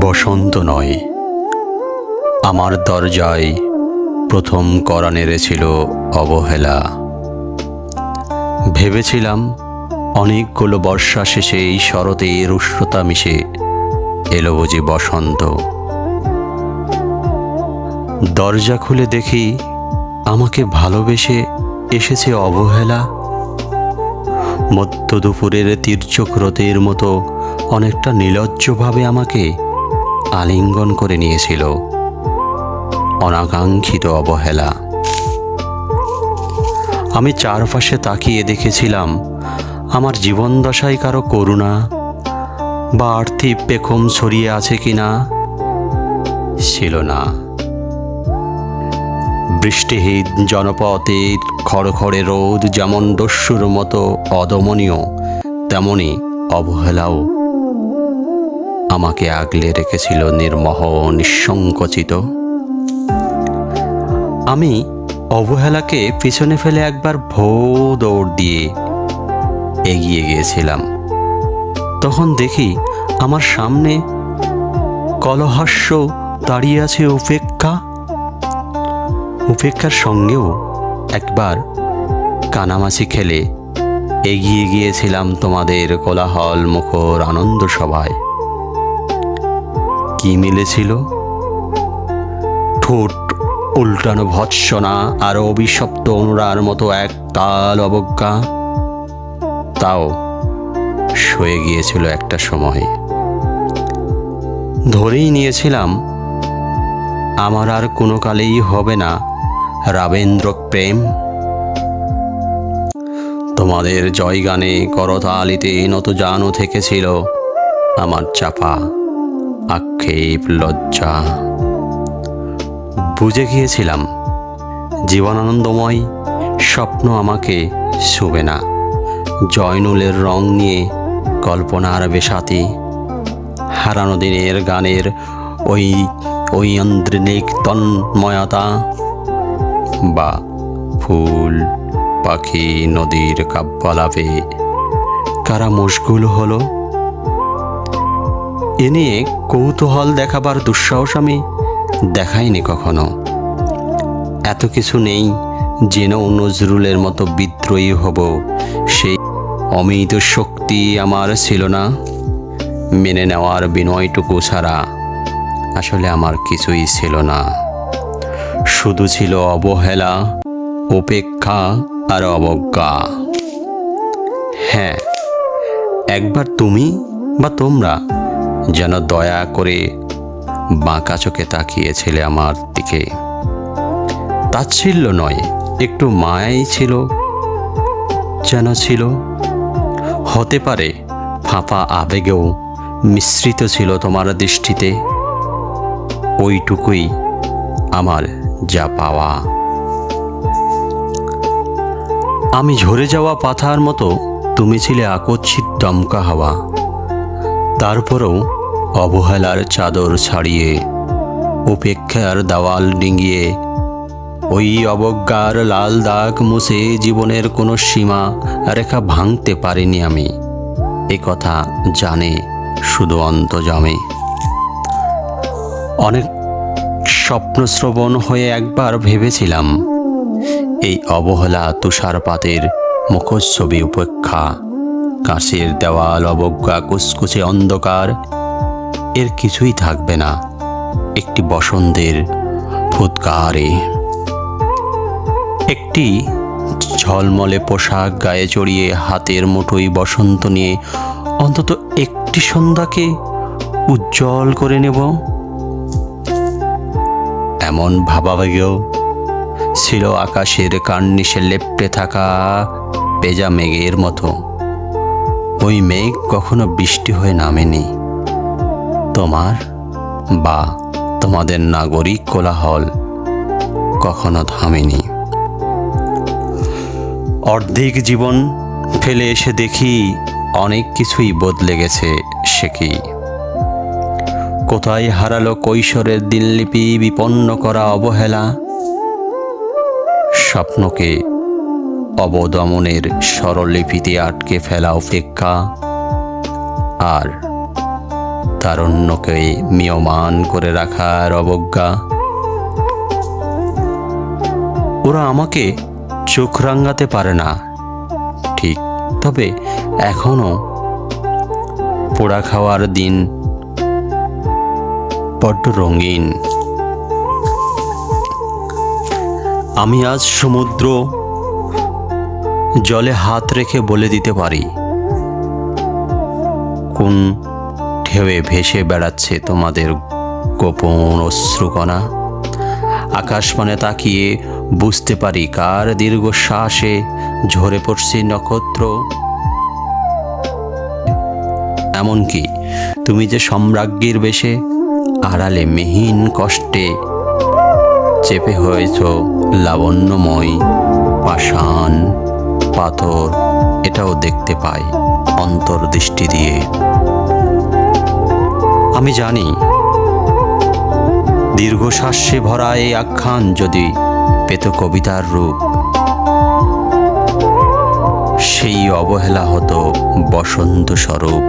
বসন্ত নয়, আমার দরজায় প্রথম কড়া নেড়েছিল অবহেলা। ভেবেছিলাম অনেকগুলো বর্ষা শেষে এই শরতের উষ্ণতা মিশে এলো বুঝি বসন্ত। দরজা খুলে দেখি আমাকে ভালোবেসে এসেছে অবহেলা। মধ্য দুপুরের তীর্যক রোদের মতো অনেকটা নির্লজ্জভাবে আমাকে আলিঙ্গন করে নিয়েছিল অনাকাঙ্ক্ষিত অবহেলা। আমি চারপাশে তাকিয়ে দেখেছিলাম আমার জীবনদশায় কারো করুণা বা আর্থিক পেখম ছড়িয়ে আছে কিনা। ছিল না। বৃষ্টিহীন জনপথে খড়খড়ে রোদ যেমন দস্যুর মতো অদমনীয়, তেমনি অবহেলাও আমাকে আগলে রেখেছিল নির্মোহ নিঃসংকোচিত। আমি অবহেলাকে পিছনে ফেলে একবার দৌড় দিয়ে এগিয়ে গিয়েছিলাম। তখন দেখি আমার সামনে কলহাস্য দাঁড়িয়ে আছে উপেক্ষা। উপেক্ষার সঙ্গেও একবার কানামাছি খেলে এগিয়ে গিয়েছিলাম তোমাদের কোলাহল মুখর আনন্দ সভায়। কি মিলেছিল? ঠোঁট উল্টানো ভৎসনা আর অভিশপ্ত অনুরার মতো এক তাল অবজ্ঞা। তাও সয়ে গিয়েছিল একটা সময়। ধরেই নিয়েছিলাম আমার আর কোনো কালেই হবে না রাবেন্দ্র প্রেম। তোমাদের জয়গানে করতালিতে নতজানু থেকেছিল আমার চাপা আক্ষেপ লজ্জা। বুঝে গিয়েছিলাম জীবনানন্দময় স্বপ্ন আমাকে ছুবে না। জয়নুলের রং নিয়ে কল্পনার বেসাতি, হারানো দিনের গানের ওই ঐন্দ্রিক তন্ময়তা, বা ফুল পাখি নদীর কাব্যালাপে কারা মশগুল হলো। এ নিয়ে কৌতূহল দেখাবার দুঃসাহস আমি দেখাইনি কখনো। এত কিছু নেই যেন নজরুলের মতো বিদ্রোহী হব, সেই অমিত শক্তি আমার ছিল না। মেনে নেওয়ার বিনয়টুকু ছাড়া আসলে আমার কিছুই ছিল না। শুধু ছিল অবহেলা, উপেক্ষা আর অবজ্ঞা। হ্যাঁ, একবার তুমি বা তোমরা যেন দয়া করে বাঁকা চোখে তাকিয়েছিলে আমার দিকে। তাচ্ছিল্য নয়, একটু মায়াই ছিল, যেন ছিল। হতে পারে ফাঁপা আবেগেও মিশ্রিত ছিল তোমার দৃষ্টিতে। ওইটুকুই আমার যা পাওয়া। আমি ঝরে যাওয়া পাতার মতো, তুমি ছিলে আকস্মিক দমকা হাওয়া। তারপরেও অবহেলার চাদর ছাড়িয়ে, উপেক্ষার দেওয়াল ডিঙিয়ে, ওই অবজ্ঞার লাল দাগ মুছে জীবনের কোনো সীমা রেখা ভাঙতে পারিনি আমি। এ কথা জানে শুধু অন্তর্যামে। অনেক স্বপ্নশ্রবণ হয়ে একবার ভেবেছিলাম এই অবহেলা তুষারপাতের মুখচ্ছবি উপেক্ষা, কাঁচের দেওয়াল, অবজ্ঞা, কুচকুচে অন্ধকার, এর কিছুই থাকবে না একটি বসন্তের ফুৎকারে। একটি ঝলমলে পোশাক গায়ে চড়িয়ে হাতের মুঠোয় বসন্ত নিয়ে অন্তত একটি সন্ধ্যাকে উজ্জ্বল করে নেব, এমন ভাবাবেগেও ছিল আকাশের কার্নিশে লেপ্টে থাকা পেঁজা মেঘের মতো। ওই মেঘ কখনো বৃষ্টি হয়ে নামেনি। তোমার বা তোমাদের নাগরিক কোলাহল কখনো থামেনি। অর্ধেক জীবন ফেলে এসে দেখি অনেক কিছুই বদলে গেছে। সে কি কোথায় হারালো কৈশোরের দিনলিপি, বিপন্ন করা অবহেলা, স্বপ্নকে অবদমনের স্বরলিপিতে আটকে ফেলা উপেক্ষা, আর তারুণ্যকে মিয়মান করে রাখার অবজ্ঞা। ওরা আমাকে চোখ রাঙাতে পারে না ঠিক, তবে এখনো পোড়া খাওয়ার দিন বড্ড রঙিন। আমি আজ সমুদ্র জলে হাত রেখে বলে দিতে পারি কোন ঢেউয়ে ভেসে বেড়াচ্ছে তোমাদের গোপন অশ্রুকণা। আকাশপানে তাকিয়ে বুঝতে পারি কার দীর্ঘশ্বাসে ঝরে পড়ছে নক্ষত্র। এমনকি তুমি যে সম্রাজ্ঞীর বেশে আড়ালে মিহিন কষ্টে চেপে হয়েছ লাবণ্যময় পাষাণ পাথর, এটাও দেখতে পাই অন্তর্দৃষ্টি দিয়ে। আমি জানি দীর্ঘশ্বাসে ভরা এই আখ্যান যদি পেত কবিতার রূপ, সেই অবহেলা হতো বসন্ত স্বরূপ